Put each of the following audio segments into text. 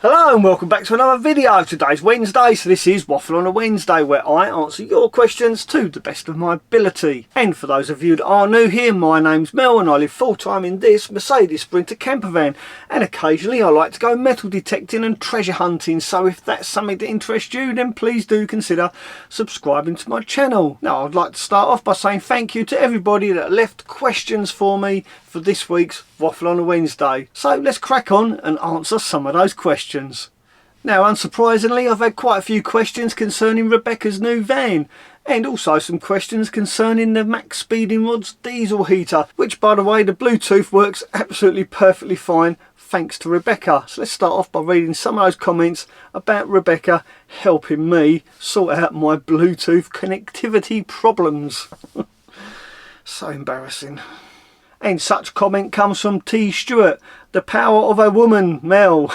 Hello and welcome back to another video. Today's Wednesday, so this is Waffle on a Wednesday, where I answer your questions to the best of my ability. And for those of you that are new here, my name's Mel and I live full time in this Mercedes Sprinter camper van, and occasionally I like to go metal detecting and treasure hunting, so if that's something that interests you, then please do consider subscribing to my channel. Now I'd like to start off by saying thank you to everybody that left questions for me for this week's Waffle on a Wednesday. So let's crack on and answer some of those questions. Now, unsurprisingly, I've had quite a few questions concerning Rebecca's new van, and also some questions concerning the maXpeedingrods diesel heater, which, by the way, the Bluetooth works absolutely perfectly fine thanks to Rebecca. So let's start off by reading some of those comments about Rebecca helping me sort out my Bluetooth connectivity problems. So embarrassing. And such comment comes from T. Stewart. The power of a woman, Mel.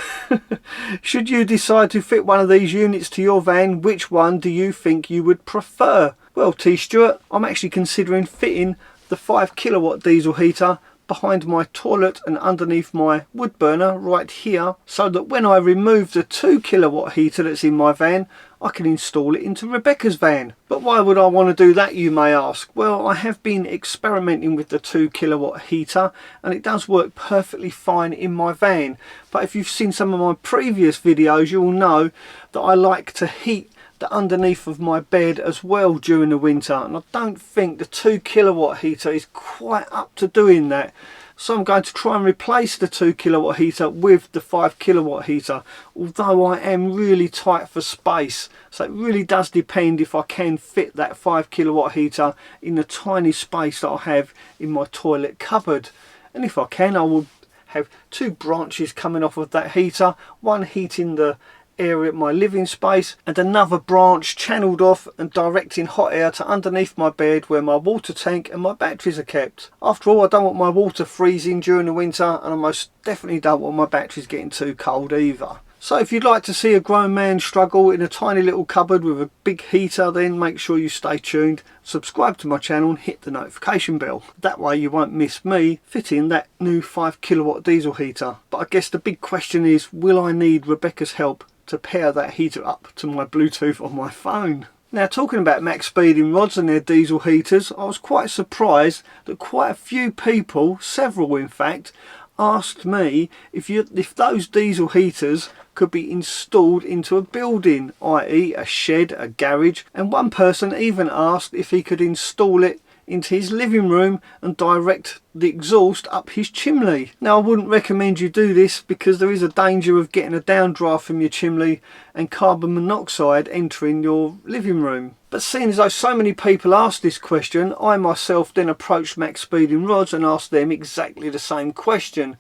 Should you decide to fit one of these units to your van, which one do you think you would prefer? Well, T. Stewart, I'm actually considering fitting the 5 kilowatt diesel heater behind my toilet and underneath my wood burner right here, so that when I remove the 2 kilowatt heater that's in my van, I can install it into Rebecca's van. But why would I want to do that, you may ask? Well, I have been experimenting with the 2 kilowatt heater and it does work perfectly fine in my van. But if you've seen some of my previous videos, you'll know that I like to heat the underneath of my bed as well during the winter, and I don't think the 2 kilowatt heater is quite up to doing that. So I'm going to try and replace the 2 kilowatt heater with the 5 kilowatt heater, although I am really tight for space, so it really does depend if I can fit that 5 kilowatt heater in the tiny space that I have in my toilet cupboard. And if I can, I will have 2 branches coming off of that heater, one heating the area at my living space and another branch channeled off and directing hot air to underneath my bed where my water tank and my batteries are kept. After all, I don't want my water freezing during the winter, and I most definitely don't want my batteries getting too cold either. So if you'd like to see a grown man struggle in a tiny little cupboard with a big heater, then make sure you stay tuned, subscribe to my channel and hit the notification bell. That way you won't miss me fitting that new 5 kilowatt diesel heater. But I guess the big question is, will I need Rebecca's help to pair that heater up to my Bluetooth on my phone? Now, talking about maXpeedingrods and their diesel heaters, I was quite surprised that quite a few people, several in fact, asked me if those diesel heaters could be installed into a building, i.e. a shed, a garage, and one person even asked if he could install it into his living room and direct the exhaust up his chimney. Now, I wouldn't recommend you do this because there is a danger of getting a downdraft from your chimney and carbon monoxide entering your living room. But seeing as though so many people asked this question, I myself then approached maXpeedingrods and asked them exactly the same question.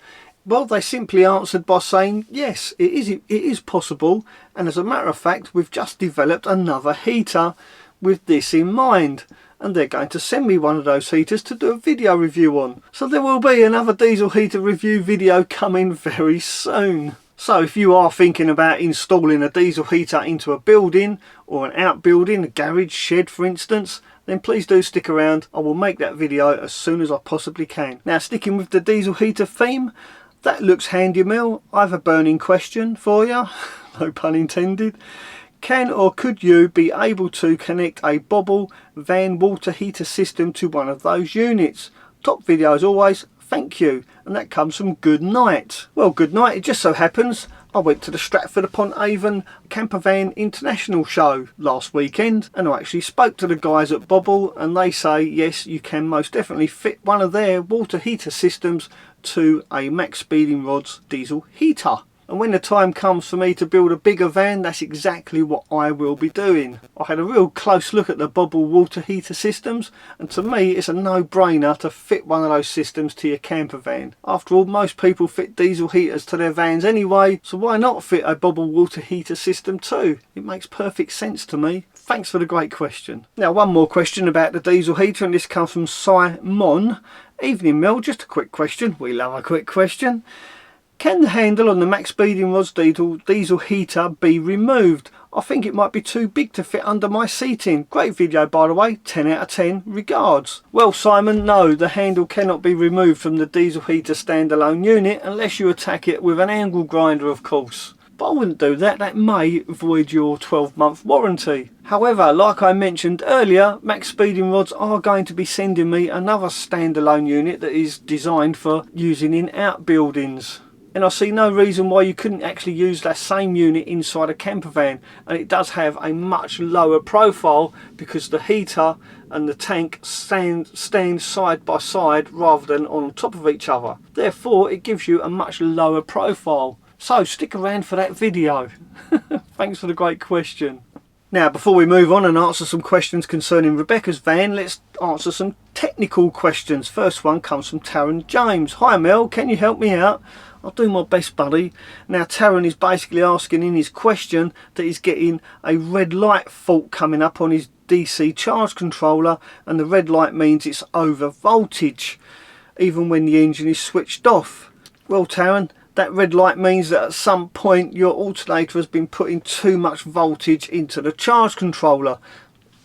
Well, they simply answered by saying yes, it is possible, and as a matter of fact, we've just developed another heater with this in mind, and they're going to send me one of those heaters to do a video review on. So there will be another diesel heater review video coming very soon. So if you are thinking about installing a diesel heater into a building or an outbuilding, a garage, shed for instance, then please do stick around. I will make that video as soon as I possibly can. Now, sticking with the diesel heater theme, that looks handy, Mel. I have a burning question for you, no pun intended. Can or could you be able to connect a Bobble van water heater system to one of those units? Top video as always, thank you. And that comes from Good Night. Well, Good Night, it just so happens I went to the Stratford-upon-Avon Campervan International show last weekend, and I actually spoke to the guys at Bobble, and they say yes, you can most definitely fit one of their water heater systems to a maXpeedingrods diesel heater. And when the time comes for me to build a bigger van, that's exactly what I will be doing. I had a real close look at the Bobble water heater systems, and to me it's a no-brainer to fit one of those systems to your camper van. After all, most people fit diesel heaters to their vans anyway, so why not fit a Bobble water heater system too? It makes perfect sense to me. Thanks for the great question. Now, one more question about the diesel heater, and this comes from Simon. Evening, Mel, just a quick question. We love a quick question. Can the handle on the maXpeedingrods diesel heater be removed? I think it might be too big to fit under my seating. Great video, by the way, 10 out of 10, regards. Well, Simon, no, the handle cannot be removed from the diesel heater standalone unit unless you attack it with an angle grinder, of course. but I wouldn't do that. That may void your 12-month warranty. However, like I mentioned earlier, maXpeedingrods are going to be sending me another standalone unit that is designed for using in outbuildings. And I see no reason why you couldn't actually use that same unit inside a camper van. And it does have a much lower profile because the heater and the tank stand side by side rather than on top of each other. Therefore, it gives you a much lower profile. So stick around for that video. Thanks for the great question. Now, before we move on and answer some questions concerning Rebecca's van, let's answer some technical questions. First one comes from Taryn James. Hi Mel, can you help me out? I'll do my best, buddy. Now, Taryn is basically asking in his question that he's getting a red light fault coming up on his DC charge controller, and the red light means it's over voltage, even when the engine is switched off. Well, Taryn, that red light means that at some point your alternator has been putting too much voltage into the charge controller.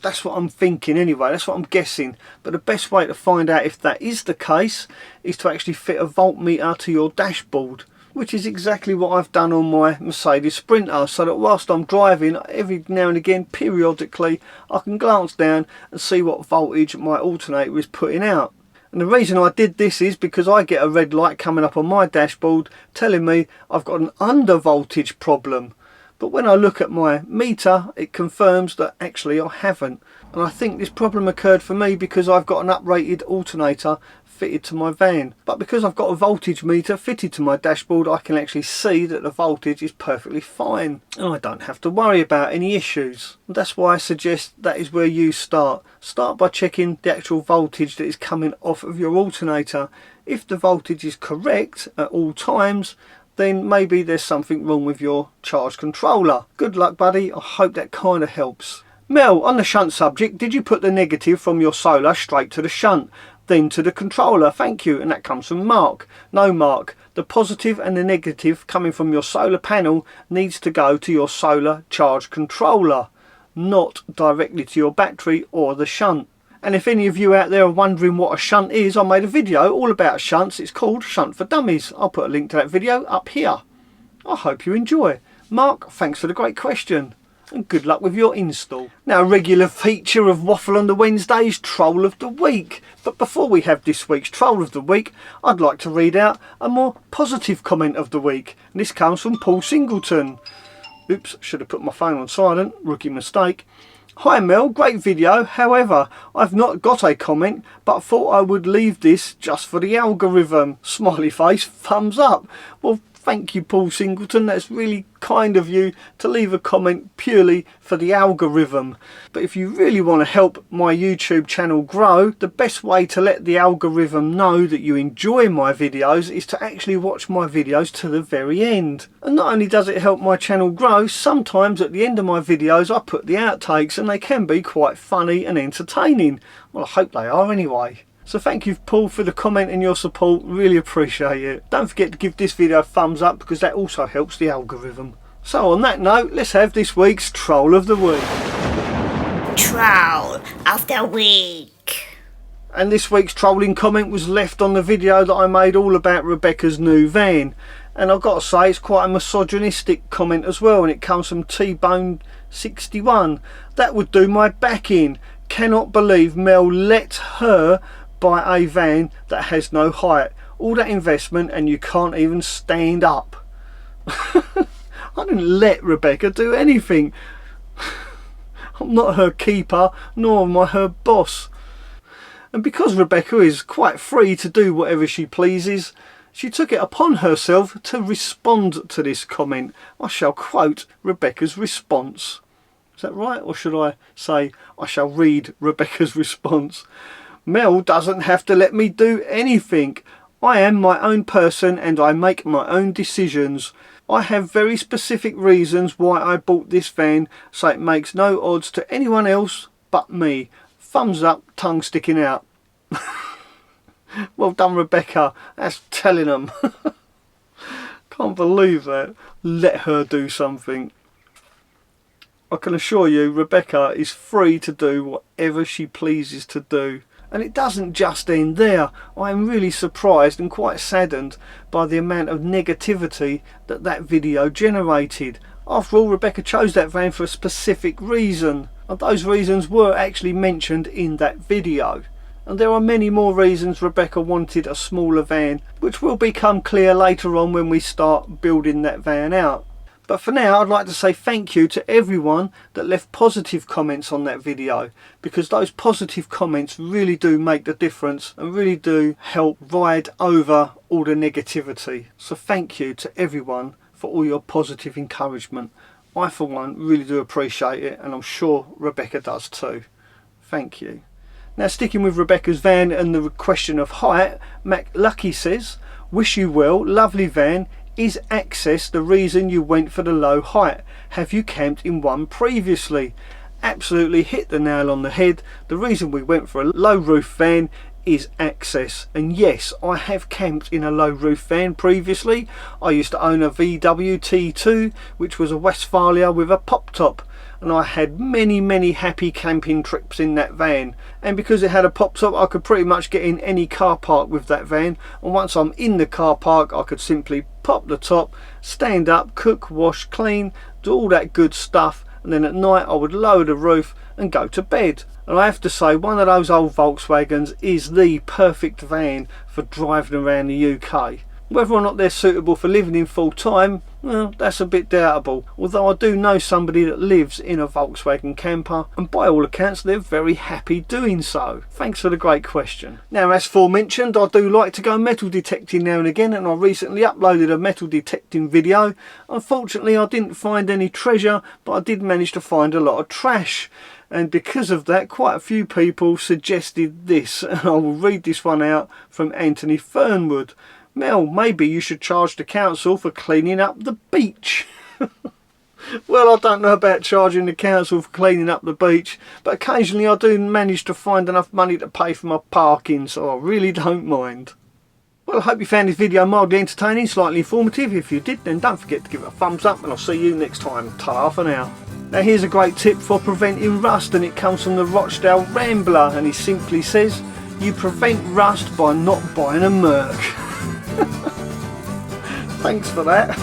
That's what I'm thinking anyway, that's what I'm guessing. But the best way to find out if that is the case is to actually fit a voltmeter to your dashboard, which is exactly what I've done on my Mercedes Sprinter, so that whilst I'm driving, every now and again, periodically, I can glance down and see what voltage my alternator is putting out. And the reason I did this is because I get a red light coming up on my dashboard telling me I've got an under voltage problem. But when I look at my meter, it confirms that actually I haven't. And I think this problem occurred for me because I've got an uprated alternator fitted to my van. But because I've got a voltage meter fitted to my dashboard, I can actually see that the voltage is perfectly fine. And I don't have to worry about any issues. And that's why I suggest that is where you start. Start by checking the actual voltage that is coming off of your alternator. If the voltage is correct at all times, then maybe there's something wrong with your charge controller. Good luck, buddy. I hope that kind of helps. Mel, on the shunt subject, did you put the negative from your solar straight to the shunt, then to the controller? Thank you. And that comes from Mark. No, Mark, the positive and the negative coming from your solar panel needs to go to your solar charge controller, not directly to your battery or the shunt. And if any of you out there are wondering what a shunt is, I made a video all about shunts. It's called Shunt for Dummies. I'll put a link to that video up here. I hope you enjoy. Mark, thanks for the great question. And good luck with your install. Now, a regular feature of Waffle on the Wednesday is Troll of the Week. But before we have this week's Troll of the Week, I'd like to read out a more positive comment of the week. And this comes from Paul Singleton. Oops, should have put my phone on silent. Rookie mistake. Hi Mel, great video. However, I've not got a comment, but thought I would leave this just for the algorithm. Smiley face, thumbs up. Well, thank you, Paul Singleton. That's really kind of you to leave a comment purely for the algorithm. But if you really want to help my YouTube channel grow, the best way to let the algorithm know that you enjoy my videos is to actually watch my videos to the very end. And not only does it help my channel grow, sometimes at the end of my videos I put the outtakes and they can be quite funny and entertaining. Well, I hope they are anyway. So thank you, Paul, for the comment and your support. Really appreciate it. Don't forget to give this video a thumbs up because that also helps the algorithm. So on that note, let's have this week's Troll of the Week. Troll of the Week. And this week's trolling comment was left on the video that I made all about Rebecca's new van. And I've got to say, it's quite a misogynistic comment as well, and it comes from T-Bone61. That would do my back in. Cannot believe Mel let her buy a van that has no height. All that investment and you can't even stand up. I didn't let Rebecca do anything. I'm not her keeper, nor am I her boss. And because Rebecca is quite free to do whatever she pleases, she took it upon herself to respond to this comment. I shall quote Rebecca's response. Is that right? Or should I say, I shall read Rebecca's response? Mel doesn't have to let me do anything. I am my own person and I make my own decisions. I have very specific reasons why I bought this van, so it makes no odds to anyone else but me. Thumbs up, tongue sticking out. Well done, Rebecca. That's telling them. Can't believe that. Let her do something. I can assure you, Rebecca is free to do whatever she pleases to do. And it doesn't just end there. I am really surprised and quite saddened by the amount of negativity that video generated. After all, Rebecca chose that van for a specific reason, and those reasons were actually mentioned in that video. And there are many more reasons Rebecca wanted a smaller van, which will become clear later on when we start building that van out. But for now, I'd like to say thank you to everyone that left positive comments on that video, because those positive comments really do make the difference and really do help ride over all the negativity. So thank you to everyone for all your positive encouragement. I for one really do appreciate it, and I'm sure Rebecca does too. Thank you. Now, sticking with Rebecca's van and the question of height, Mac Lucky says, wish you well, lovely van. Is access the reason you went for the low height? Have you camped in one previously? Absolutely hit the nail on the head. The reason we went for a low roof van is access. And yes, I have camped in a low roof van previously. I used to own a VW T2, which was a Westphalia with a pop top. And I had many happy camping trips in that van, and because it had a pop top I could pretty much get in any car park with that van, and once I'm in the car park I could simply pop the top, stand up, cook, wash, clean, do all that good stuff, and then at night I would lower the roof and go to bed. And I have to say, one of those old Volkswagens is the perfect van for driving around the UK. Whether or not they're suitable for living in full time, well, that's a bit doubtable. Although I do know somebody that lives in a Volkswagen camper, and by all accounts they're very happy doing so. Thanks for the great question. Now, as aforementioned, I do like to go metal detecting now and again, and I recently uploaded a metal detecting video. Unfortunately, I didn't find any treasure, but I did manage to find a lot of trash. And because of that, quite a few people suggested this, and I will read this one out from Anthony Fernwood. Mel, maybe you should charge the council for cleaning up the beach. Well, I don't know about charging the council for cleaning up the beach, but occasionally I do manage to find enough money to pay for my parking, so I really don't mind. Well, I hope you found this video mildly entertaining, slightly informative. If you did, then don't forget to give it a thumbs up, and I'll see you next time. Ta-ra for now. Now, here's a great tip for preventing rust, and it comes from the Rochdale Rambler, and he simply says, you prevent rust by not buying a Merc. Thanks for that.